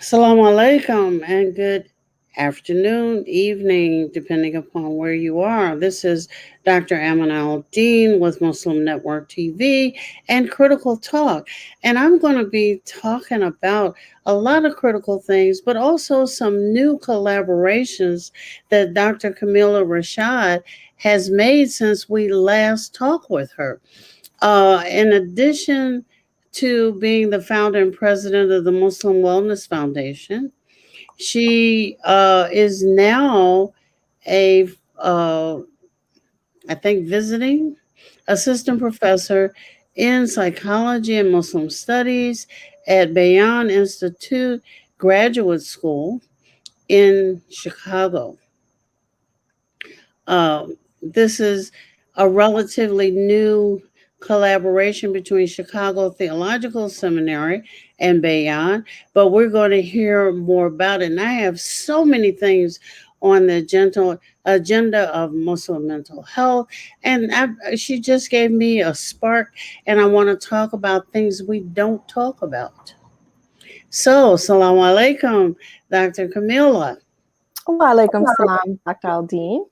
Assalamu alaikum and good afternoon, evening, depending upon where you are. This is Dr. Aminah Al-Deen with Muslim Network TV and Critical Talk. And I'm going to be talking about a lot of critical things, but also some new collaborations that Dr. Kameelah Rashad has made since we last talked with her. In addition to being the founder and president of the Muslim Wellness Foundation, she is now a, I think, visiting assistant professor in psychology and Muslim studies at Bayan Institute Graduate School in Chicago. This is a relatively new collaboration between Chicago Theological Seminary and Bayan, but we're going to hear more about it. And I have so many things on the agenda of Muslim mental health, and she just gave me a spark, and I want to talk about things we don't talk about. So, Salaam Alaikum, Dr. Kameelah. Wa alaikum salam, Dr. Al-Deen.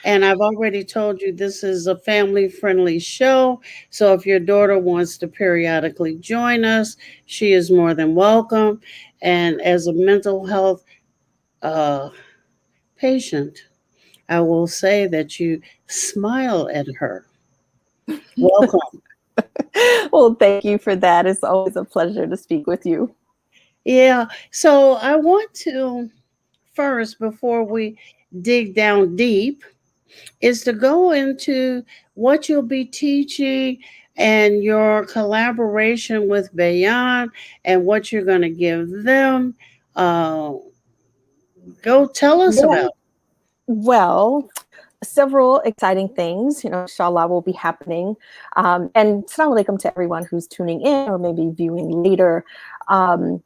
And I've already told you this is a family friendly show. So if your daughter wants to periodically join us, she is more than welcome. And as a mental health uh, patient, I will say that you smile at her. Welcome. Well, thank you for that. It's always a pleasure to speak with you. Yeah. So I want to first, before we dig down deep, is to go into what you'll be teaching and your collaboration with Bayan and what you're going to give them. Uh, go tell us Yeah. about. Well, several exciting things, inshallah, will be happening. And assalamu alaikum to everyone who's tuning in or maybe viewing later. Um,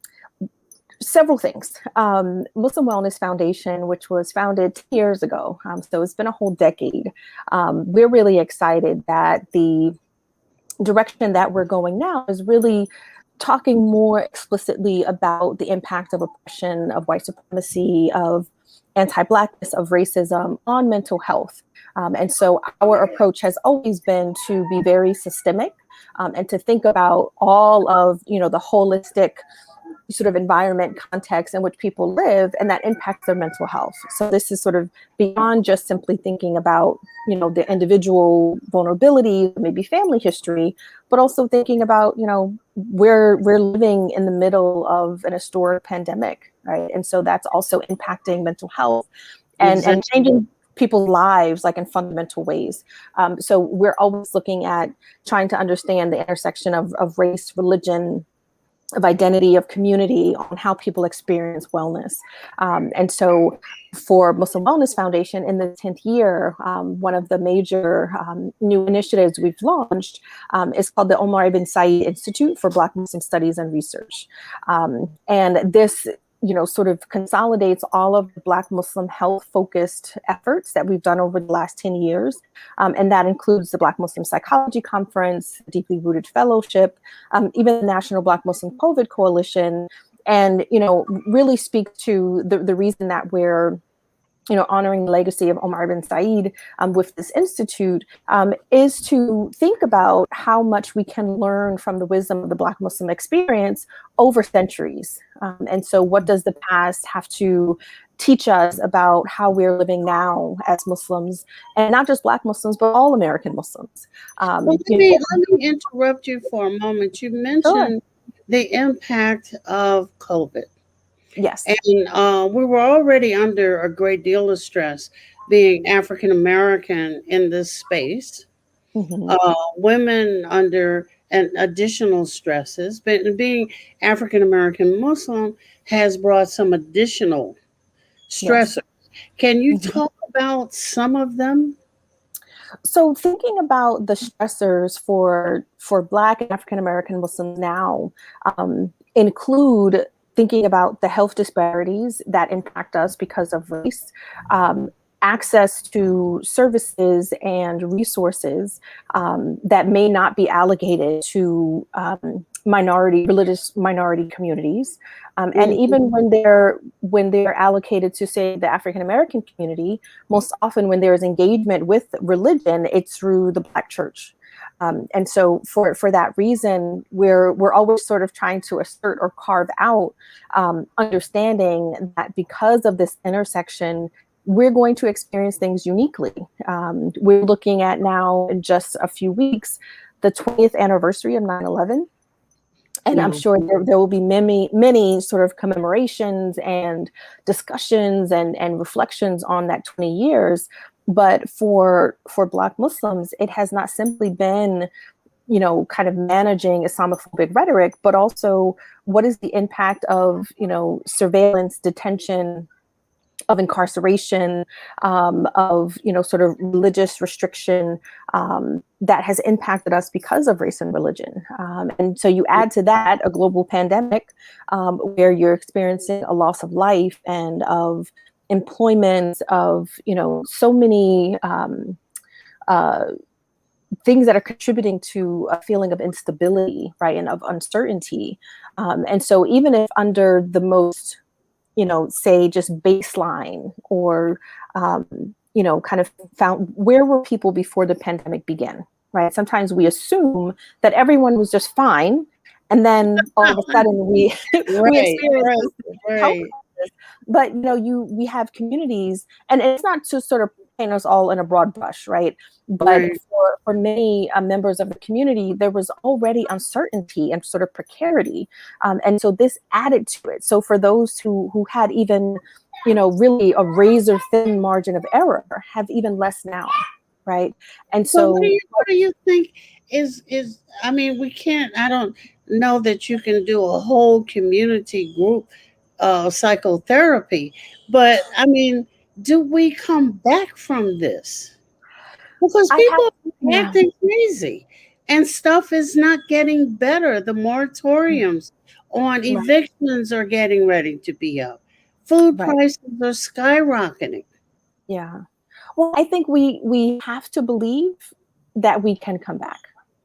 Several things. Muslim Wellness Foundation, which was founded 10 years ago, so it's been a whole decade. We're really excited that the direction that we're going now is really talking more explicitly about the impact of oppression, of white supremacy, of anti-Blackness, of racism on mental health. And so our approach has always been to be very systemic and to think about all of, the holistic sort of environment context in which people live, and that impacts their mental health. So this is sort of beyond just simply thinking about, the individual vulnerability, maybe family history, but also thinking about, we're living in the middle of an historic pandemic, right? And so that's also impacting mental health and changing people's lives like in fundamental ways. So we're always looking at trying to understand the intersection of race, religion, of identity, of community, on how people experience wellness. And so for Muslim Wellness Foundation in the 10th year, one of the major new initiatives we've launched is called the Omar Ibn Said Institute for Black Muslim Studies and Research. And this sort of consolidates all of the Black Muslim health-focused efforts that we've done over the last 10 years. And that includes the Black Muslim Psychology Conference, Deeply Rooted Fellowship, even the National Black Muslim COVID Coalition, and, really speak to the reason that we're honoring the legacy of Omar ibn Said with this institute is to think about how much we can learn from the wisdom of the Black Muslim experience over centuries. And so what does the past have to teach us about how we're living now as Muslims, and not just Black Muslims, but all American Muslims? Let me interrupt you for a moment. You mentioned the impact of COVID. Yes. And we were already under a great deal of stress being African American in this space. Mm-hmm. Women under additional stresses, but being African American Muslim has brought some additional stressors. Yes. Can you talk about some of them? So thinking about the stressors for Black and African American Muslims now include thinking about the health disparities that impact us because of race, access to services and resources that may not be allocated to religious minority communities, and Mhm. even when they're allocated to, say, the African American community, most often when there is engagement with religion, it's through the Black church. And so for that reason, we're always sort of trying to assert or carve out, understanding that because of this intersection, we're going to experience things uniquely. We're looking at now, in just a few weeks, the 20th anniversary of 9/11. And I'm Wow. sure there will be many sort of commemorations and discussions and reflections on that 20 years. But for Black Muslims, it has not simply been, kind of managing Islamophobic rhetoric, but also what is the impact of, surveillance, detention, of incarceration, of, sort of religious restriction, that has impacted us because of race and religion. And so you add to that a global pandemic, where you're experiencing a loss of life and of employment, of, so many uh, things that are contributing to a feeling of instability, right, and of uncertainty. And so even if under the most, say, just baseline, or, kind of found, where were people before the pandemic began, right? Sometimes we assume that everyone was just fine, and then all of a sudden we Right, experience right, this health right, crisis. But we have communities, and it's not to sort of paint us all in a broad brush, right? But right. for many members of the community, there was already uncertainty and sort of precarity, and so this added to it. So for those who had even, really a razor thin margin of error, have even less now, right? And So so, what do you think is I mean, we can't, I don't know that you can do a whole community group psychotherapy, but I mean, do we come back from this? Because I have, people are yeah, acting crazy and stuff is not getting better. The moratoriums on right, evictions are getting ready to be up. Food right, prices are skyrocketing. yeah. Well, I think we have to believe that we can come back,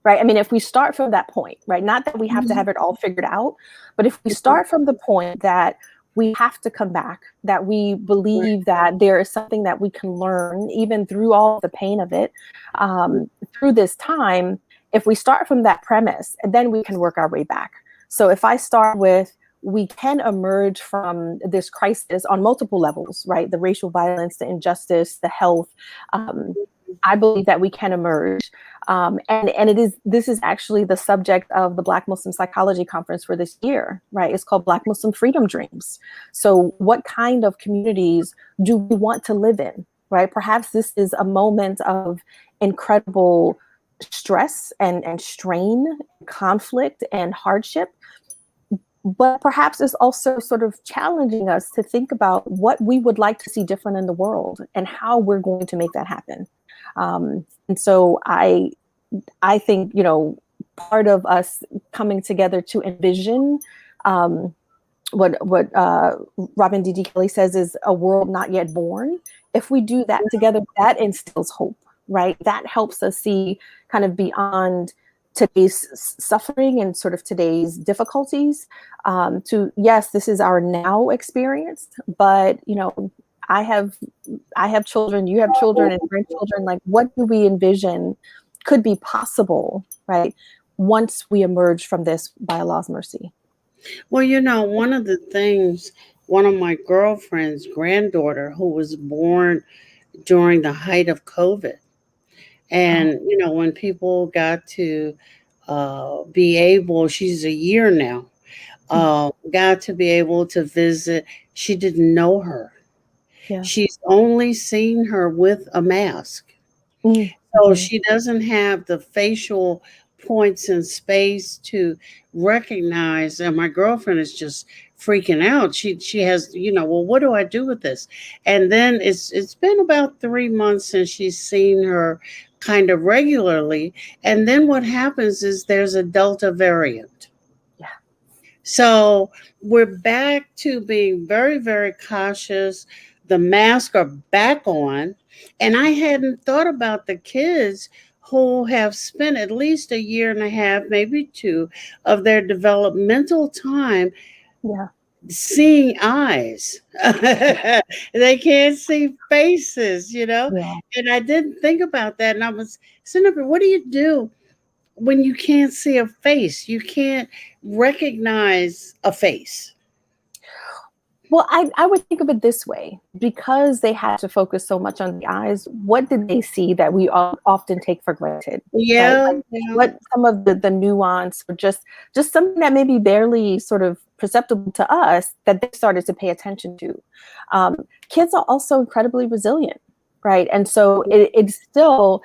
right? I mean, if we start from that point, right? Not that we have to Mhm. have it all figured out, but if we start from the point that we have to come back, that we Right. believe that there is something that we can learn, even through all the pain of it, through this time. If we start from that premise, and then we can work our way back. So if I start with, we can emerge from this crisis on multiple levels, right? The racial violence, the injustice, the health. Um, I believe that we can emerge. And this is actually the subject of the Black Muslim Psychology Conference for this year, right? It's called Black Muslim Freedom Dreams. So what kind of communities do we want to live in, right? Perhaps this is a moment of incredible stress and strain, conflict and hardship, but perhaps it's also sort of challenging us to think about what we would like to see different in the world and how we're going to make that happen. And so I think, part of us coming together to envision, um, what Robin D.D. Kelly says is a world not yet born. If we do that together, that instills hope, right? That helps us see kind of beyond today's suffering and sort of today's difficulties, to, yes, this is our now experience, but, I have I have children, you have children and grandchildren. Like, what do we envision could be possible, right? Once we emerge from this by Allah's mercy. Well, one of the things, one of my girlfriend's granddaughter, who was born during the height of COVID, Oh, and when people got to be able, she's a year now, mm, got to be able to visit. She didn't know her. yeah. She's only seen her with a mask. Mm, So mhm, she doesn't have the facial points in space to recognize. And my girlfriend is just freaking out. She has, well, what do I do with this? And then it's been about 3 months since she's seen her kind of regularly. And then what happens is there's a Delta variant. yeah. So we're back to being very, very cautious. The masks are back on. And I hadn't thought about the kids who have spent at least a year and a half, maybe two, of their developmental time Yeah. seeing eyes. They can't see faces. Yeah. And I didn't think about that. And I was sitting up, what do you do when you can't see a face? You can't recognize a face. Well, I would think of it this way, because they had to focus so much on the eyes. What did they see that we often take for granted, right? Yeah, Like, yeah. what some of the nuance, or just something that may be barely sort of perceptible to us, that they started to pay attention to. Kids are also incredibly resilient, right? And so it's still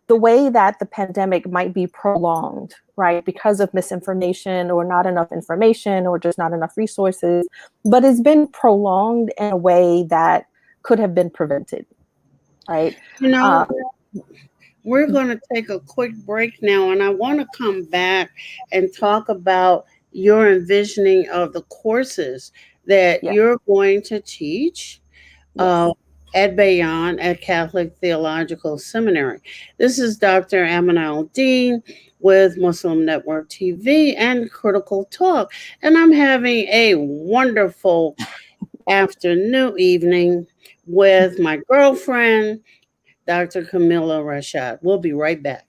the way that the pandemic might be prolonged, right, because of misinformation or not enough information or just not enough resources, but it's been prolonged in a way that could have been prevented, right? You know, Um, we're going to take a quick break now, and I want to come back and talk about your envisioning of the courses that yeah, you're going to teach uh, yes. at Bayon at Catholic Theological Seminary. This is Dr. Aminah Al-Deen with Muslim Network TV and Critical Talk, and I'm having a wonderful evening with my girlfriend, Dr. Kameelah Rashad. We'll be right back.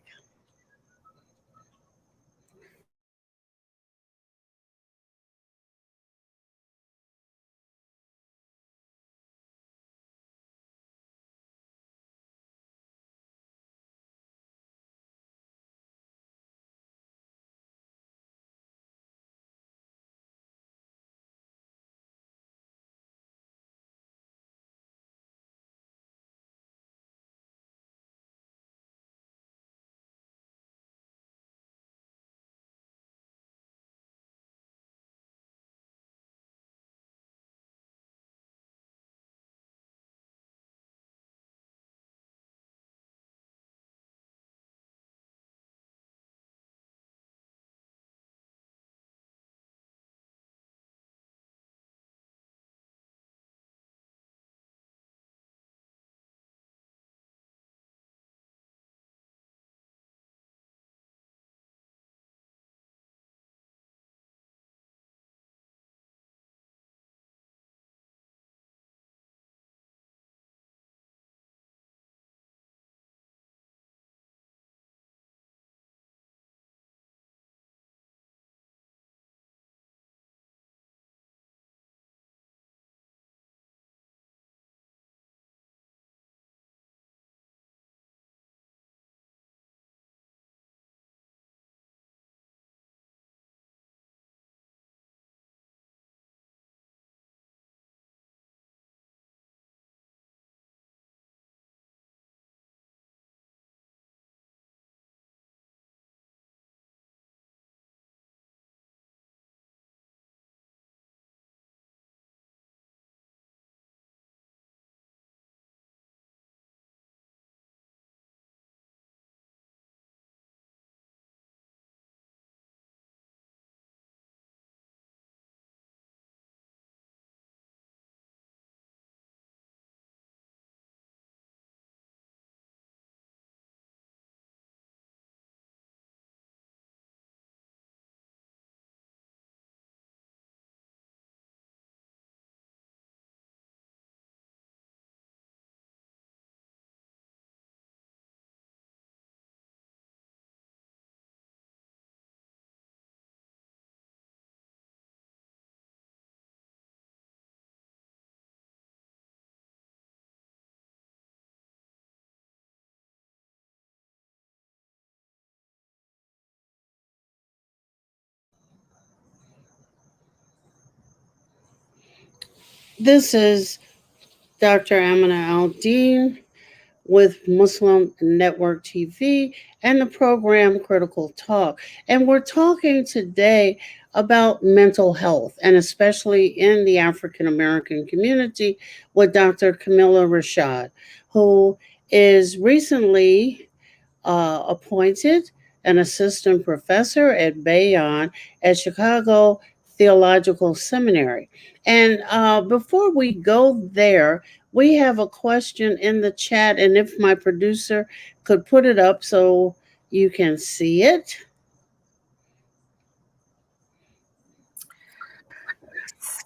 This is Dr. Aminah Al-Deen with Muslim Network TV and the program Critical Talk. And we're talking today about mental health, and especially in the African American community, with Dr. Kameelah Rashad, who is recently appointed an assistant professor at Bayon at Chicago Theological Seminary. And before we go there, We have a question in the chat, and if my producer could put it up so you can see it.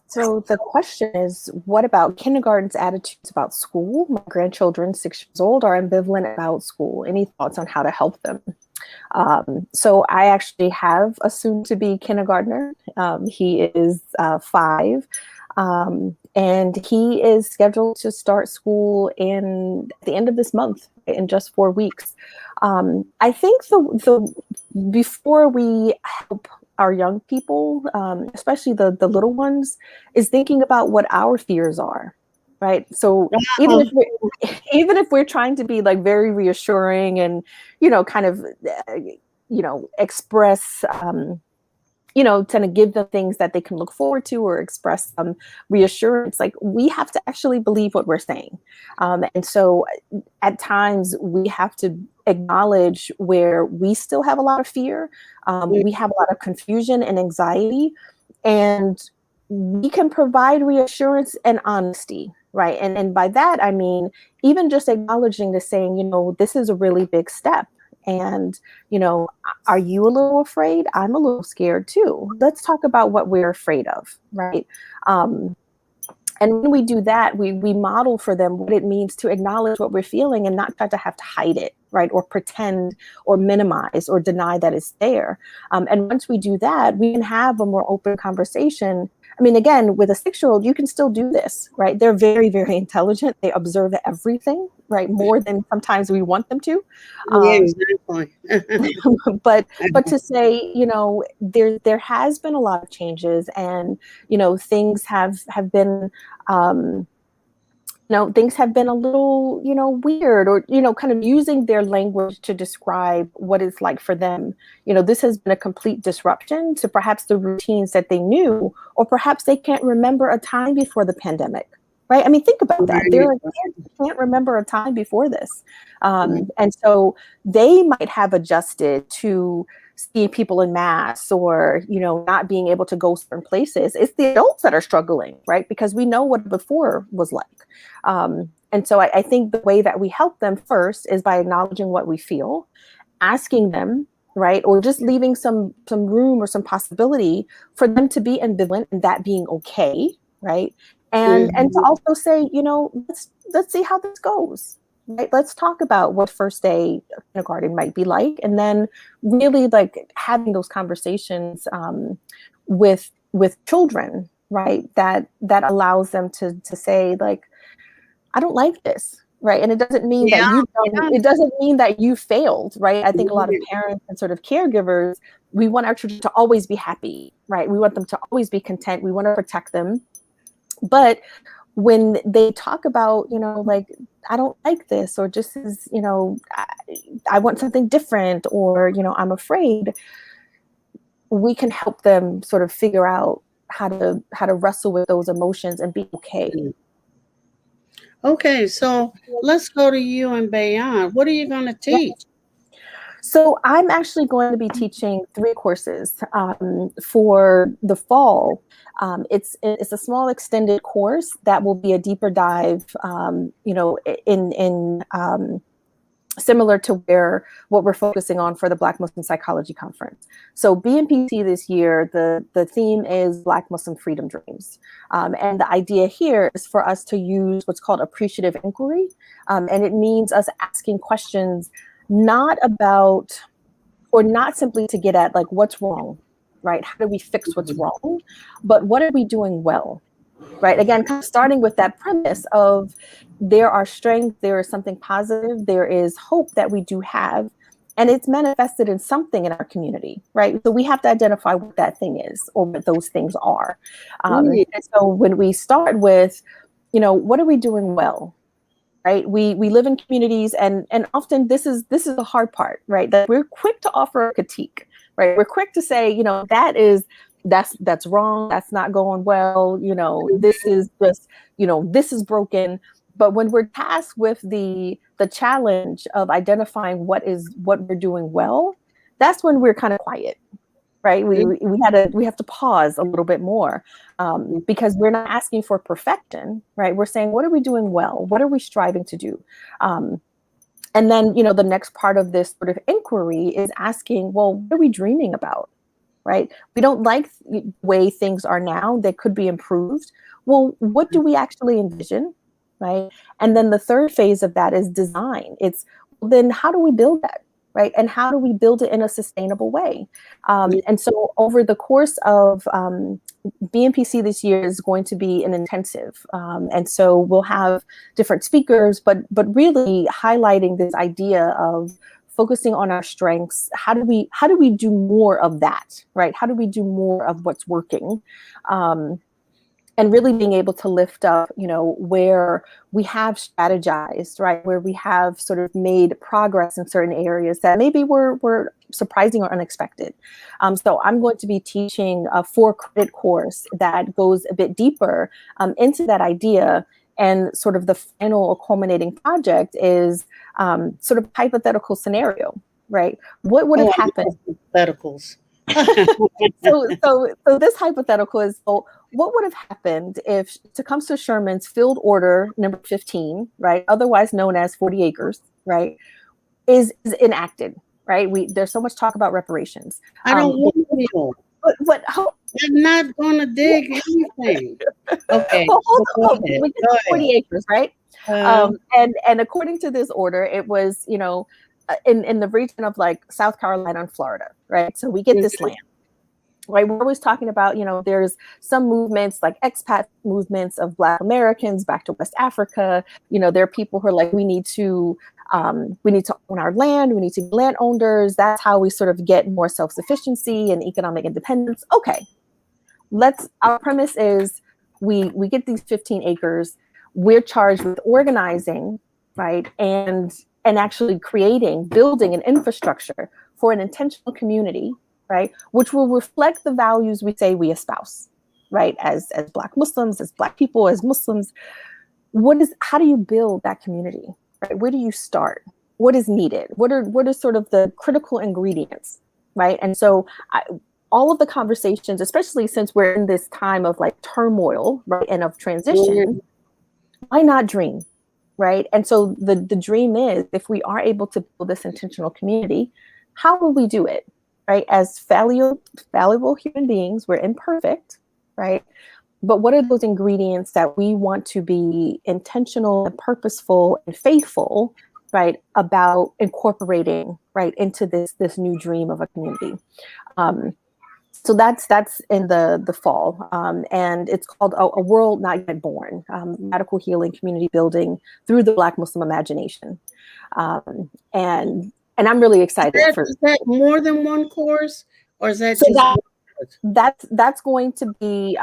So the question is, what about kindergarten's attitudes about school? My grandchildren, 6 years old, are ambivalent about school. Any thoughts on how to help them? So I actually have a soon-to-be kindergartner. He is 5, and he is scheduled to start school at the end of this month, in just 4 weeks. I think the before we help our young people, especially the little ones, is thinking about what our fears are, right? So even if we're trying to be like very reassuring and kind of express kind of give them things that they can look forward to or express some reassurance, like we have to actually believe what we're saying. And so at times we have to acknowledge where we still have a lot of fear. We have a lot of confusion and anxiety, and we can provide reassurance and honesty, right? And by that, I mean, even just acknowledging to saying, this is a really big step. And, are you a little afraid? I'm a little scared too. Let's talk about what we're afraid of, right? And when we do that, we model for them what it means to acknowledge what we're feeling and not try to have to hide it, right? Or pretend or minimize or deny that it's there. And once we do that, we can have a more open conversation. I mean, again, with a 6-year-old, you can still do this, right? They're very, very intelligent. They observe everything, right? More than sometimes we want them to. Yeah, exactly. but to say, there has been a lot of changes, and things have been things have been a little, weird, or, kind of using their language to describe what it's like for them. This has been a complete disruption to perhaps the routines that they knew, or perhaps they can't remember a time before the pandemic, right? I mean, think about that. They're like, I can't remember a time before this. And so they might have adjusted to seeing people in masks, or not being able to go certain places. It's the adults that are struggling, right? Because we know what before was like. And so I think the way that we help them first is by acknowledging what we feel, asking them, right, or just leaving some room or some possibility for them to be ambivalent, and that being okay, right? And to also say, let's see how this goes. Right? Let's talk about what first day of kindergarten might be like, and then really like having those conversations with children, right? That allows them to say, like, I don't like this, right? And it doesn't mean that it doesn't mean that you failed, right? I think a lot of parents and sort of caregivers, we want our children to always be happy, right? We want them to always be content. We want to protect them. But when they talk about, like, I don't like this, or just as, I want something different, or, I'm afraid, we can help them sort of figure out how to wrestle with those emotions and be okay. Okay, so let's go to you and Bayan. What are you going to teach? So I'm actually going to be teaching 3 courses for the fall. It's a small extended course that will be a deeper dive, in similar to what we're focusing on for the Black Muslim Psychology Conference. So BMPC this year, the theme is Black Muslim Freedom Dreams. And the idea here is for us to use what's called appreciative inquiry. And it means us asking questions not about, or not simply to get at, like, what's wrong, right? How do we fix what's wrong? But what are we doing well? Right. Again, kind of starting with that premise of there are strengths, there is something positive, there is hope that we do have, and it's manifested in something in our community, right? So we have to identify what that thing is, or what those things are. And so when we start with, what are we doing well? Right. We live in communities, and often this is the hard part, right? That we're quick to offer a critique, right? We're quick to say, that's wrong, that's not going well, this is just, this is broken. But when we're tasked with the challenge of identifying what we're doing well, that's when we're kind of quiet, right? We have to pause a little bit more, because we're not asking for perfection, right? We're saying, what are we doing well? What are we striving to do? And then, the next part of this sort of inquiry is asking, well, what are we dreaming about? Right? We don't like the way things are now. They could be improved. Well, what do we actually envision? Right? And then the third phase of that is design. It's, then how do we build that? Right? And how do we build it in a sustainable way? And so over the course of BNPC this year is going to be an intensive. And so we'll have different speakers, but really highlighting this idea of focusing on our strengths. How do we do more of that, right? How do we do more of what's working? And really being able to lift up, where we have strategized, right? Where we have sort of made progress in certain areas that maybe were surprising or unexpected. So I'm going to be teaching a 4-credit course that goes a bit deeper into that idea. And sort of the final or culminating project is sort of hypothetical scenario, right? What would have happened? Hypotheticals. So this hypothetical is, what would have happened if Tecumseh Sherman's field order number 15, right, otherwise known as 40 acres, right, is enacted, right? There's so much talk about reparations. I don't want to know. But they're not going to dig anything. Okay. Well, hold on. We get 40 acres, right? And according to this order, it was, in the region of like South Carolina and Florida, right? So we get this land, right? We're always talking about, there's some movements like expat movements of Black Americans back to West Africa. There are people who are like, we need to own our land. We need to be landowners. That's how we sort of get more self-sufficiency and economic independence. Okay. Our premise is we get these 15 acres. We're charged with organizing, right? And actually building an infrastructure for an intentional community, right? Which will reflect the values we say we espouse, right? As Black Muslims, as Black people, as Muslims. How do you build that community, right? Where do you start? What is needed? What are sort of the critical ingredients, right? And so all of the conversations, especially since we're in this time of like turmoil, right? And of transition, why not dream? Right. And so the dream is, if we are able to build this intentional community, how will we do it? Right. As valuable human beings, we're imperfect. Right. But what are those ingredients that we want to be intentional and purposeful and faithful, right, about incorporating, right, into this new dream of a community? So that's in the fall, and it's called A World Not Yet Born, Radical Healing Community Building Through the Black Muslim Imagination. And I'm really excited. Is that more than one course, or is that that's going to be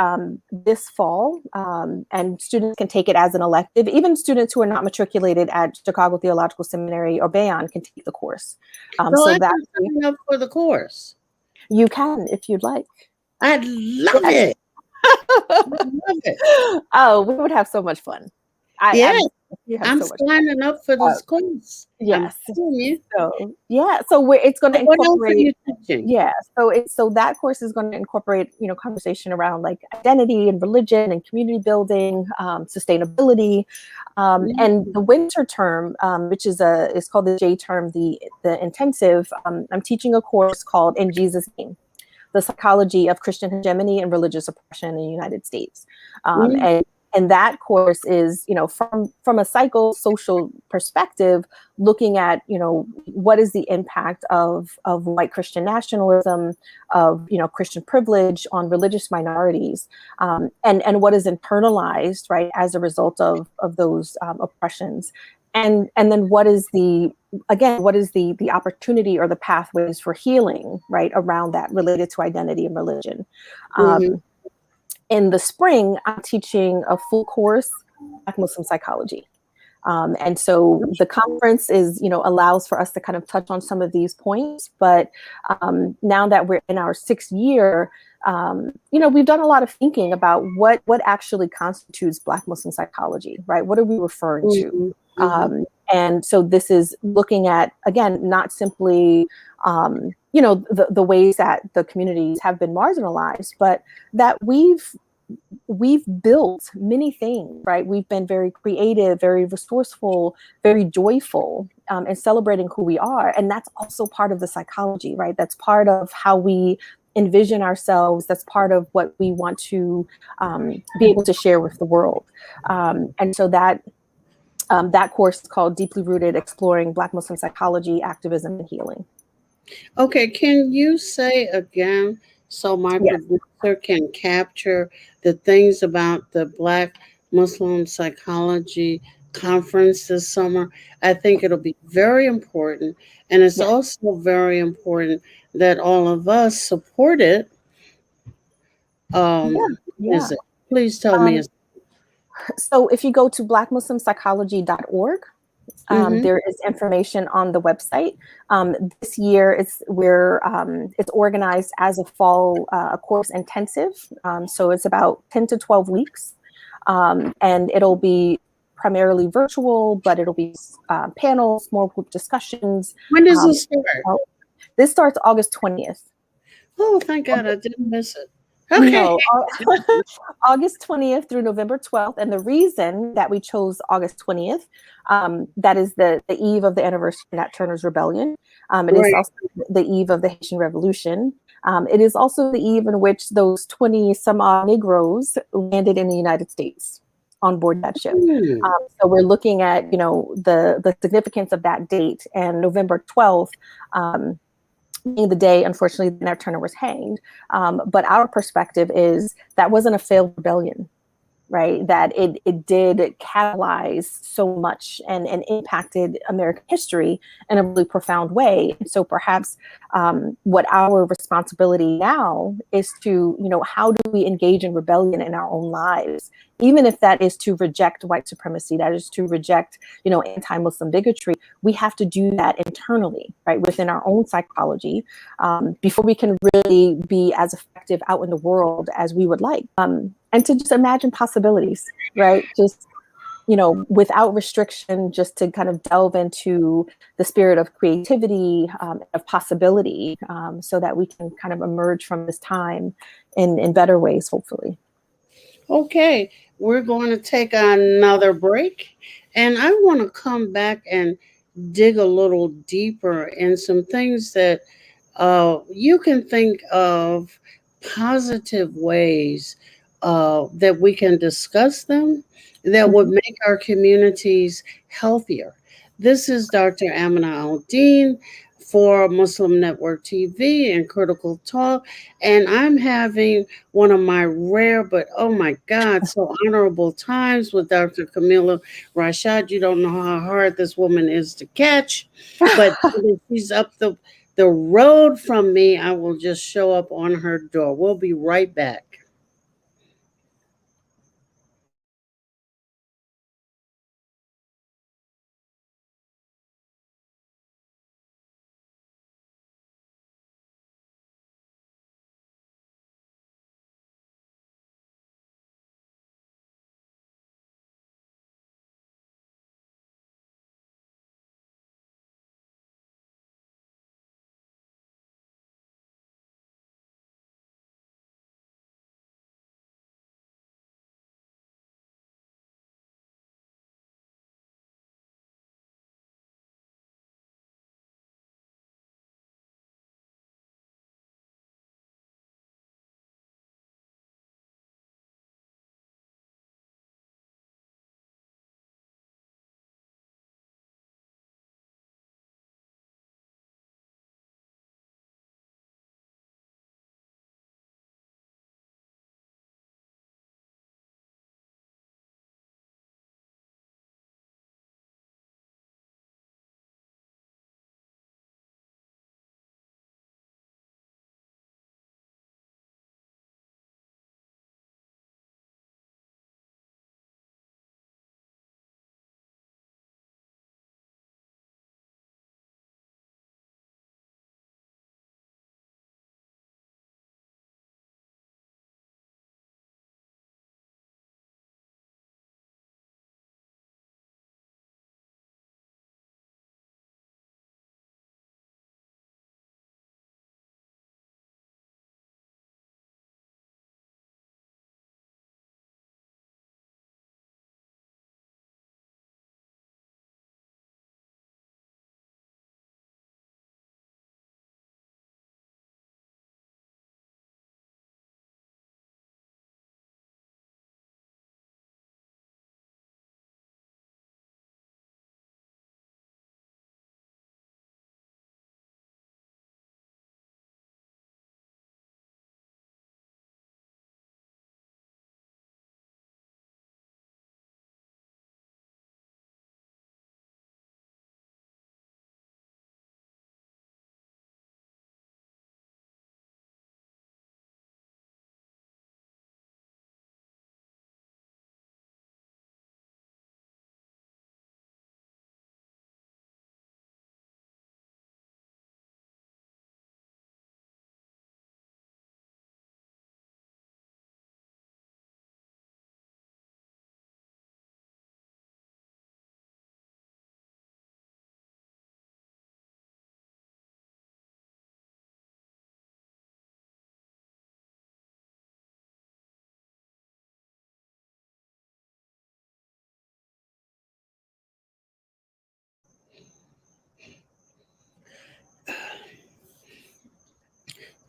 this fall, and students can take it as an elective. Even students who are not matriculated at Chicago Theological Seminary or Beyond can take the course. So that's signing up for the course. You can, if you'd like. I'd love it. I'd love it. Oh, we would have so much fun. I'm signing up for this course. Yes. So it's going to incorporate. What else are you teaching? Yeah. So that course is going to incorporate, conversation around like identity and religion and community building, sustainability, and the winter term, which is called the J term, the intensive. I'm teaching a course called In Jesus' Name: The Psychology of Christian Hegemony and Religious Oppression in the United States, and that course is, from a psychosocial perspective, looking at, what is the impact of white Christian nationalism, of, Christian privilege on religious minorities, and what is internalized, right, as a result of those oppressions. And then what is the opportunity or the pathways for healing, right, around that, related to identity and religion. In the spring, I'm teaching a full course, Black Muslim psychology. And so the conference is, allows for us to kind of touch on some of these points. But now that we're in our 6th year, we've done a lot of thinking about what actually constitutes Black Muslim psychology, right? What are we referring to? And so this is looking at, again, not simply the ways that the communities have been marginalized, but that we've built many things, right? We've been very creative, very resourceful, very joyful, and celebrating who we are. And that's also part of the psychology, right? That's part of how we envision ourselves. That's part of what we want to be able to share with the world. And so that course is called Deeply Rooted: Exploring Black Muslim Psychology, Activism, and Healing. Okay, can you say again so my Yes. producer can capture the things about the Black Muslim Psychology Conference this summer? I think it'll be very important. And it's Yes. also very important that all of us support it. Yeah. What is Yeah. it? Please tell me. Um, so if you go to blackmuslimpsychology.org, Mm-hmm. there is information on the website. This year, it's organized as a fall course intensive. So it's about 10 to 12 weeks, and it'll be primarily virtual, but it'll be panels, small group discussions. When does Um, it start? this starts August 20th. Oh, thank God I didn't miss it. Okay. No, August 20th through November 12th. And the reason that we chose August 20th, that is the eve of the anniversary of Nat Turner's Rebellion. It is Right. also the eve of the Haitian Revolution. It is also the eve in which those 20 some odd Negroes landed in the United States on board that ship. Hmm. So we're looking at, the significance of that date, and November 12th, being the day, unfortunately, Nat Turner was hanged. But our perspective is that wasn't a failed rebellion, right? That it did catalyze so much and impacted American history in a really profound way. And so perhaps what our responsibility now is to, how do we engage in rebellion in our own lives? Even if that is to reject white supremacy, that is to reject, anti-Muslim bigotry, we have to do that internally, right, within our own psychology, before we can really be as effective out in the world as we would like. And to just imagine possibilities, right? Just, without restriction, just to kind of delve into the spirit of creativity, of possibility, so that we can kind of emerge from this time in better ways, hopefully. Okay, we're going to take another break, and I want to come back and dig a little deeper in some things that you can think of positive ways that we can discuss them that would Mhm. make our communities healthier. This is Dr. Aminah Al-Deen for Muslim Network TV and Critical Talk, and I'm having one of my rare, but oh my God, so honorable times with Dr. Kameelah Rashad. You don't know how hard this woman is to catch, but she's up the road from me. I will just show up on her door. We'll be right back.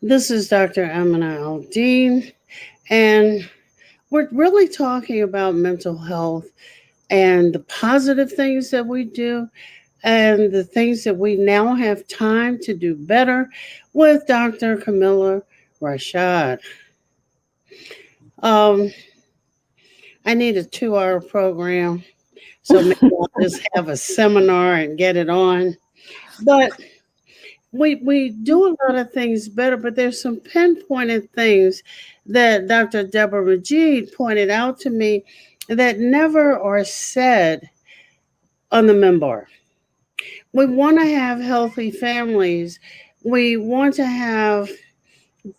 This is Dr. Aminah Al-Deen, and we're really talking about mental health and the positive things that we do and the things that we now have time to do better with Dr. Kameelah Rashad. Um, I need a 2 hour program, so maybe I'll just have a seminar and get it on. But we do a lot of things better, but there's some pinpointed things that Dr. Deborah Majid pointed out to me that never are said on the member. We want to have healthy families. We want to have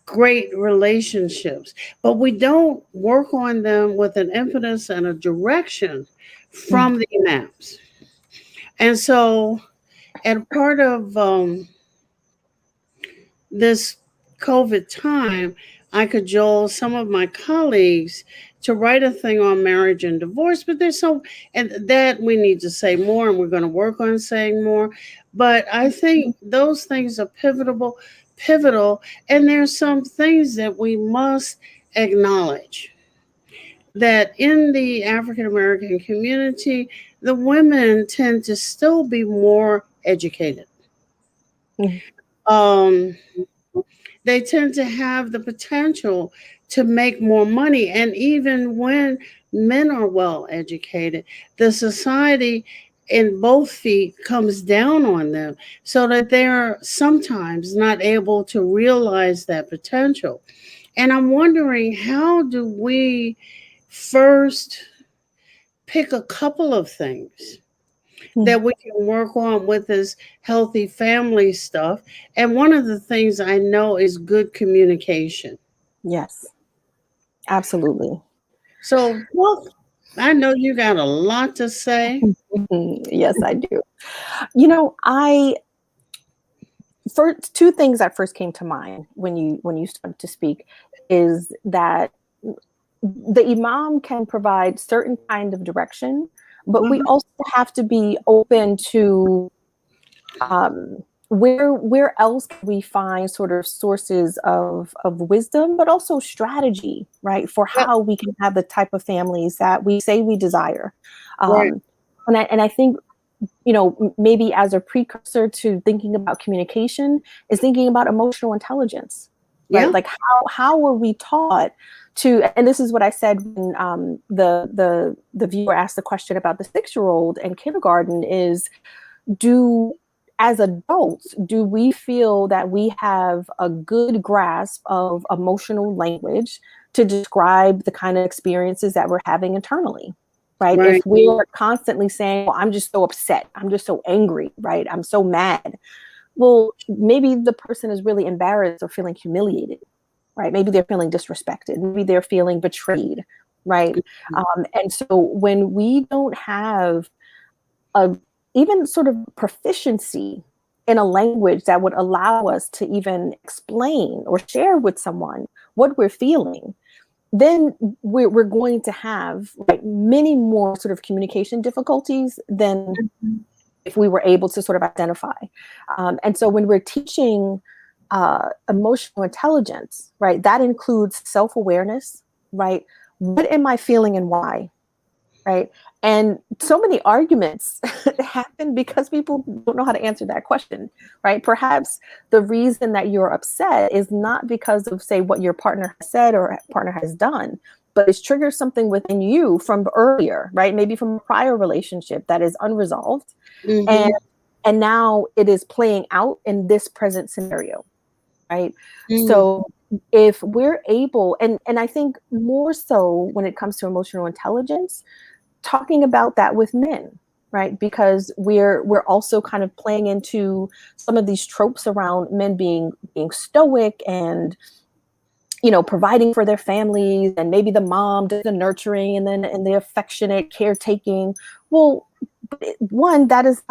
great relationships, but we don't work on them with an impetus and a direction Mm. from the imams. And so, and part of this COVID time, I cajole some of my colleagues to write a thing on marriage and divorce, but there's so, and that we need to say more, and we're going to work on saying more. But I think those things are pivotal, and there's some things that we must acknowledge that in the African American community, the women tend to still be more educated. Mm. Um, they tend to have the potential to make more money. And even when men are well educated, the society in both feet comes down on them so that they're sometimes not able to realize that potential. And I'm wondering, how do we first pick a couple of things Mm. that we can work on with this healthy family stuff? And one of the things I know is good communication. Yes, absolutely. So, well, I know you got a lot to say. Mhm. Yes, I do. You know, I first two things that first came to mind when you started to speak is that the imam can provide certain kind of direction, but we Mhm. also have to be open to um, where else can we find sort of sources of wisdom, but also strategy, right, for Yep, how we can have the type of families that we say we desire. right. Um, and I think maybe as a precursor to thinking about communication is thinking about emotional intelligence, right? Yeah. Like how were we taught to? And this is what I said when the viewer asked the question about the 6-year-old in kindergarten: is do as adults, do we feel that we have a good grasp of emotional language to describe the kind of experiences that we're having internally? Right? If Right. we're constantly saying, well, I'm just so upset, I'm just so angry, right? I'm so mad. Well, maybe the person is really embarrassed or feeling humiliated, right? Maybe they're feeling disrespected. Maybe they're feeling betrayed, right? And so when we don't have a even sort of proficiency in a language that would allow us to even explain or share with someone what we're feeling, then we're going to have, right, many more sort of communication difficulties than if we were able to sort of identify. And so when we're teaching emotional intelligence, right, that includes self-awareness, right? What am I feeling and why? Right. And so many arguments happen because people don't know how to answer that question, right? Perhaps the reason that you're upset is not because of, say, what your partner has said or partner has done, but it's triggered something within you from earlier, right? Maybe from a prior relationship that is unresolved. And Mm-hmm. and now it is playing out in this present scenario, right? Mm. So if we're able, and I think more so when it comes to emotional intelligence, talking about that with men, right? Because we're also kind of playing into some of these tropes around men being stoic and providing for their families, and maybe the mom does the nurturing and the affectionate caretaking. Well, one, that is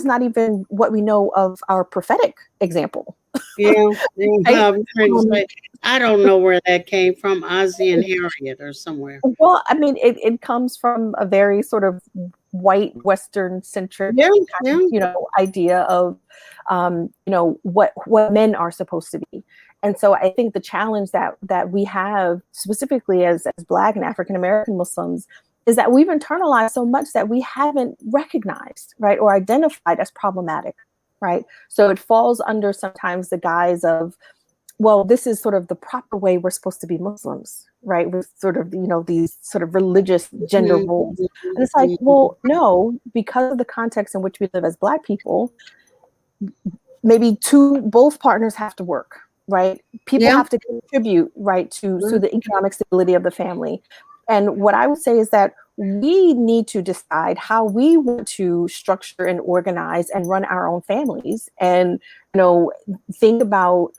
not even what we know of our prophetic example. Yeah. Yeah. Right? I'm trying to Um, say, I don't know where that came from. Ozzy and Harriet or somewhere. Well, I mean, it comes from a very sort of white Western centric Yeah. kind Yeah. of, idea of, what men are supposed to be. And so I think the challenge that we have specifically as Black and African American Muslims is that we've internalized so much that we haven't recognized, right, or identified as problematic, right? So it falls under sometimes the guise of, well, this is sort of the proper way we're supposed to be Muslims, right? With sort of, these sort of religious gender roles. And it's like, well, no, because of the context in which we live as Black people, maybe both partners have to work, right? People Yeah. have to contribute, right, to the economic stability of the family. And what I would say is that we need to decide how we want to structure and organize and run our own families, and think about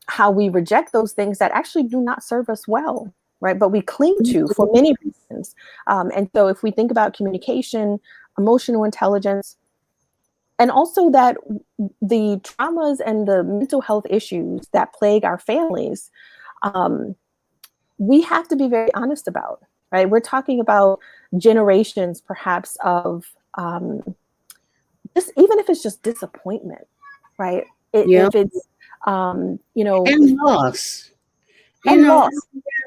how we reject those things that actually do not serve us well, right? But we cling to for many reasons. And so if we think about communication, emotional intelligence, and also that the traumas and the mental health issues that plague our families, we have to be very honest about, right? We're talking about generations, perhaps, of just, even if it's just disappointment, right? Yeah. If it's, And loss. and loss.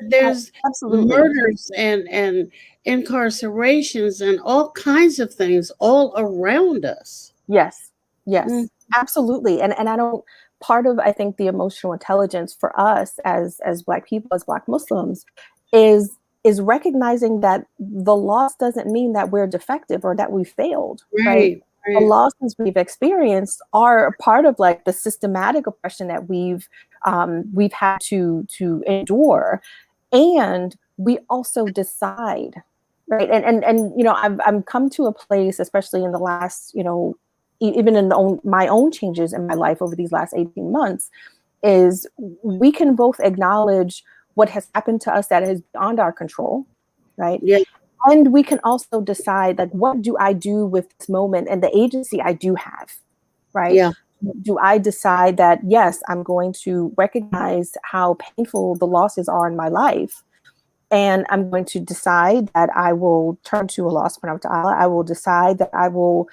There's Absolutely. murders and incarcerations and all kinds of things all around us. Yes, Mm. absolutely. And I don't, part of, I think, the emotional intelligence for us as Black people, as Black Muslims, is recognizing that the loss doesn't mean that we're defective or that we failed, right? The Right. losses we've experienced are a part of like the systematic oppression that we've had to endure, and we also decide, right? And I've come to a place, especially in the last, even in my own changes in my life over these last 18 months, is we can both acknowledge what has happened to us that is beyond our control, right? Yeah. And we can also decide, like, what do I do with this moment and the agency I do have, right? Yeah. Do I decide that, yes, I'm going to recognize how painful the losses are in my life, and I'm going to decide that I will turn to Allah subhanahu wa ta'ala. I will decide that I will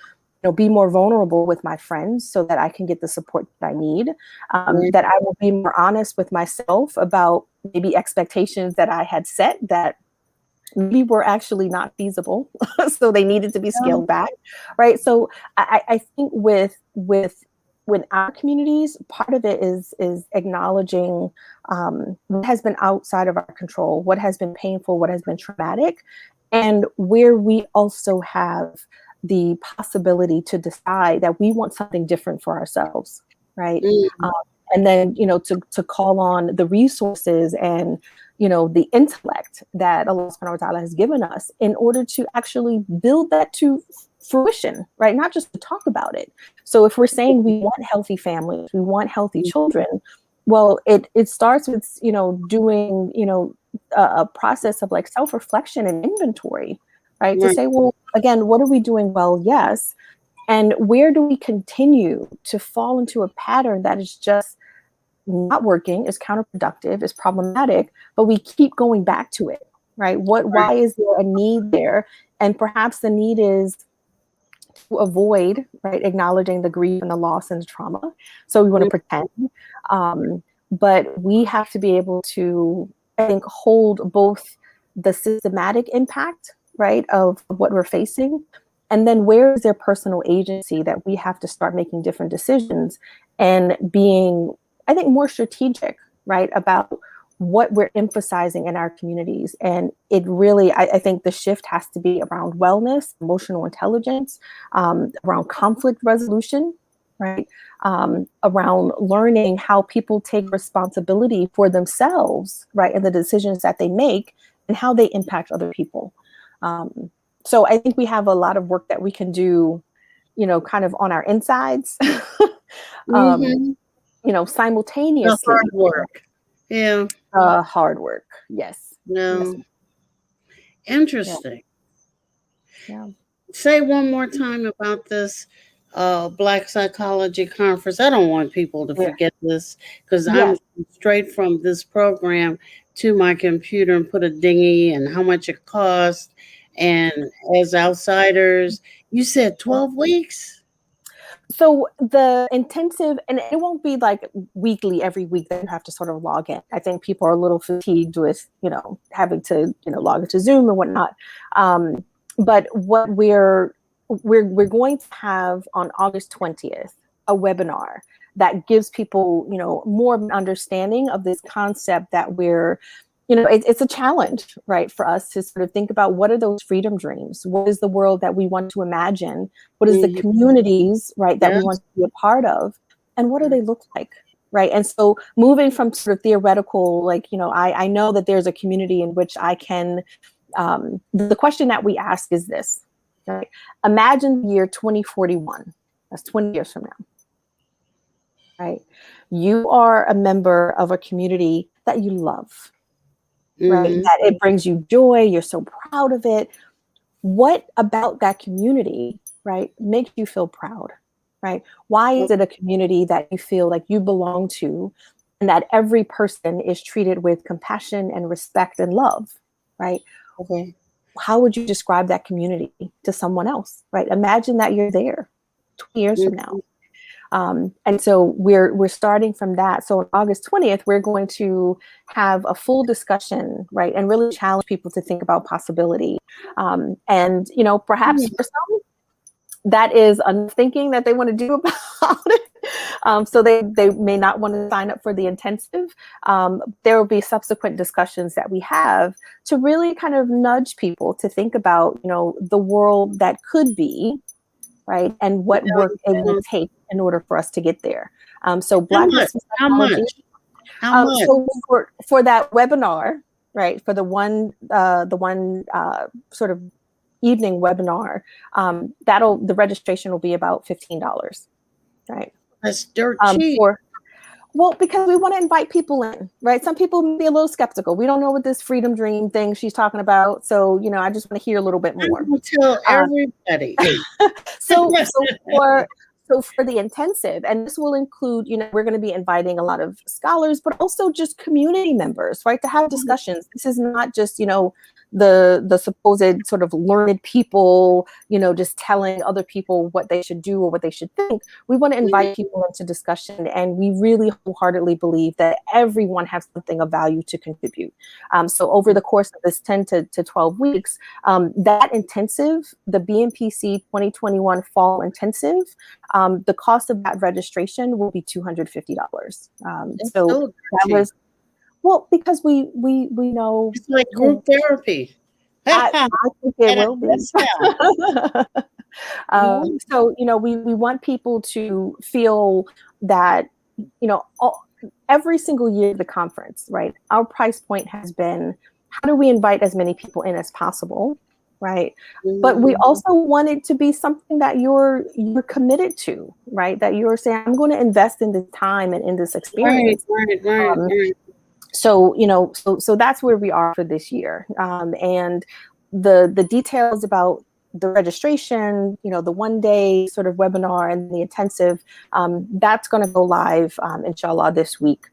be more vulnerable with my friends so that I can get the support that I need, Right. that I will be more honest with myself about maybe expectations that I had set that maybe were actually not feasible. So they needed to be scaled back, right? So I think with our communities, part of it is acknowledging what has been outside of our control, what has been painful, what has been traumatic, and where we also have the possibility to decide that we want something different for ourselves, right? Mm. And then to call on the resources and the intellect that Allah subhanahu wa ta'ala has given us in order to actually build that to fruition, right? Not just to talk about it. So if we're saying we want healthy families, we want healthy children, well, it starts with doing a process of like self-reflection and inventory, right? To Right. say, well, again, what are we doing well? Yes. And where do we continue to fall into a pattern that is just not working, is counterproductive, is problematic, but we keep going back to it, right? Why is there a need there? And perhaps the need is to avoid, right, acknowledging the grief and the loss and the trauma. So we want to pretend. But we have to be able to, I think, hold both the systematic impact, right, of what we're facing, and then where is their personal agency that we have to start making different decisions and being, I think, more strategic, right, about what we're emphasizing in our communities. And it really, I think the shift has to be around wellness, emotional intelligence, around conflict resolution, right? Around learning how people take responsibility for themselves, right? And the decisions that they make and how they impact other people. So I think we have a lot of work that we can do, kind of on our insides, The simultaneously. hard work. Yeah. Hard work. Yes. Yes. No. Yeah. Interesting. Yeah. Say one more time about this Black Psychology Conference. I don't want people to Yeah. forget this because I'm Yes. straight from this program to my computer and put a dingy and how much it cost. And as outsiders, you said 12 weeks? So the intensive, and it won't be like weekly, every week that you have to sort of log in. I think people are a little fatigued with, having to, log into Zoom and whatnot. But what we're going to have on August 20th, a webinar that gives people, more of an understanding of this concept that it's a challenge, right, for us to sort of think about what are those freedom dreams? What is the world that we want to imagine? What is the communities, right, that we want to be a part of? And what do they look like, right? And so moving from sort of theoretical, like, I know that there's a community in which I can, the question that we ask is this, right? Imagine the year 2041. That's 20 years from now, right? You are a member of a community that you love, right? That it brings you joy. You're so proud of it. What about that community, right, makes you feel proud, right? Why is it a community that you feel like you belong to and that every person is treated with compassion and respect and love, right? Okay. How would you describe that community to someone else, right? Imagine that you're there 20 years from now. And so we're starting from that. So on August 20th, we're going to have a full discussion, right, and really challenge people to think about possibility. And perhaps for some, that is thinking that they want to do about it. So they may not want to sign up for the intensive. There will be subsequent discussions that we have to really kind of nudge people to think about, the world that could be, right, and what work it will take in order for us to get there. So Black Muslim Psychology. How much? So for that webinar, right, for the one sort of evening webinar, the registration will be about $15, right? That's dirt cheap. Well, because we want to invite people in, right? Some people may be a little skeptical. We don't know what this freedom dream thing she's talking about. So, I just want to hear a little bit more. I'm going to tell everybody. So for the intensive, and this will include, we're going to be inviting a lot of scholars, but also just community members, right, to have discussions. This is not just, the supposed sort of learned people, just telling other people what they should do or what they should think. We want to invite people into discussion, and we really wholeheartedly believe that everyone has something of value to contribute. So over the course of this 10 to 12 weeks, that intensive, the BMPC 2021 Fall Intensive, the cost of that registration will be $250. So that was, well, because we know it's like group therapy. I think it will be. So we want people to feel that every single year of the conference, right? Our price point has been, how do we invite as many people in as possible? Right. But we also want it to be something that you're committed to, right? That you're saying, I'm going to invest in this time and in this experience. Right. So, so that's where we are for this year. And the details about the registration, the 1 day sort of webinar and the intensive, that's going to go live, inshallah, this week.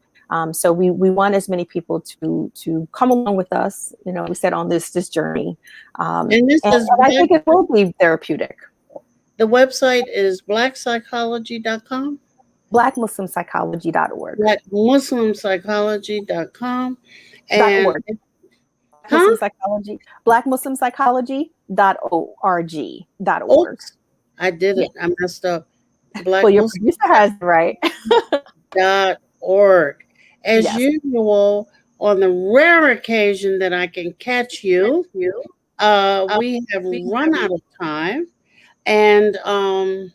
So we want as many people to come along with us, we said, on this journey. And I think it will be therapeutic. The website is blackpsychology.com. blackmuslimpsychology.org. blackmuslimpsychology.com. And .org. Muslim Psychology, blackmuslimpsychology.org. Oops, I did it. I messed up. Well, your producer has it right. .org. As usual, on the rare occasion that I can catch you, we have run out of time. And I'm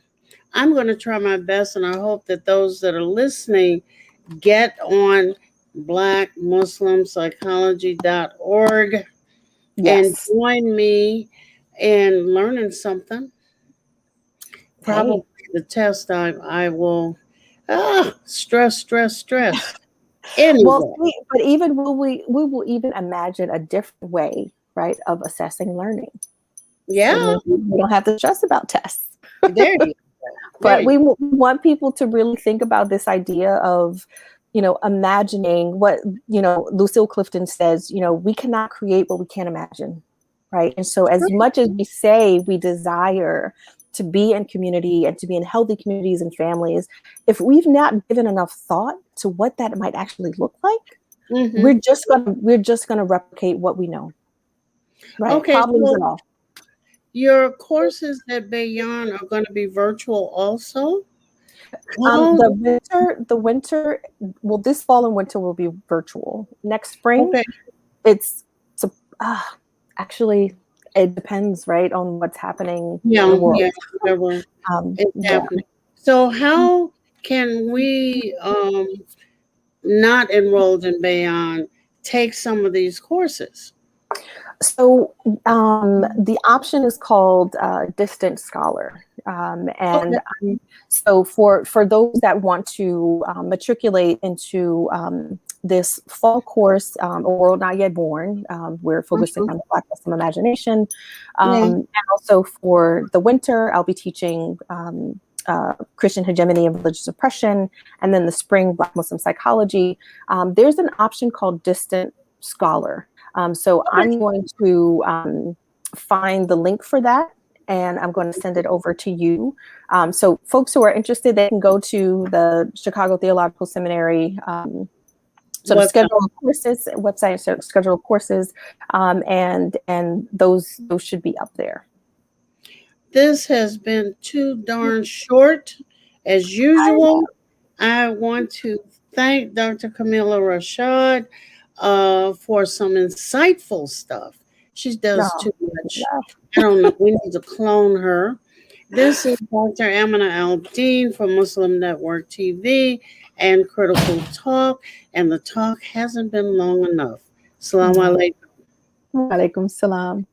going to try my best, and I hope that those that are listening get on blackmuslimpsychology.org and join me in learning something. Probably the test I will stress. Anyway. Well, but even we will even imagine a different way, right, of assessing learning. Yeah. So we don't have to stress about tests. There you go. But we want people to really think about this idea of, imagining what, Lucille Clifton says, we cannot create what we can't imagine, right? And so as much as we say we desire to be in community and to be in healthy communities and families, if we've not given enough thought to what that might actually look like, Mm-hmm. we're just gonna replicate what we know, right? Okay, Problems so and all. your courses at Bayon are going to be virtual also? How? The winter, well, this fall and winter will be virtual. Next spring, Okay. it's so actually it depends, right, on what's happening in the Yeah, world. yeah, whatever. It's Yeah. happening. So how can we not enrolled in Bayon take some of these courses? So the option is called Distant Scholar, Okay. so for those that want to matriculate into this fall course, A World Not Yet Born, we're focusing Mhm. on the Black Muslim imagination, Yeah. and also for the winter, I'll be teaching Christian hegemony and religious oppression, and then the spring, Black Muslim psychology. There's an option called Distant Scholar. So Okay. I'm going to find the link for that, and I'm going to send it over to you. So folks who are interested, they can go to the Chicago Theological Seminary sort of Website. schedule of courses website, so schedule of courses, and those should be up there. This has been too darn short, as usual. I want to thank Dr. Kameelah Rashad for some insightful stuff. She No, does too much. no. I don't know. We need to clone her. This is Dr. Aminah Al-Deen from Muslim Network TV and Critical Talk, and the talk hasn't been long enough. Salaam No. alaikum. Wa alaikum salam.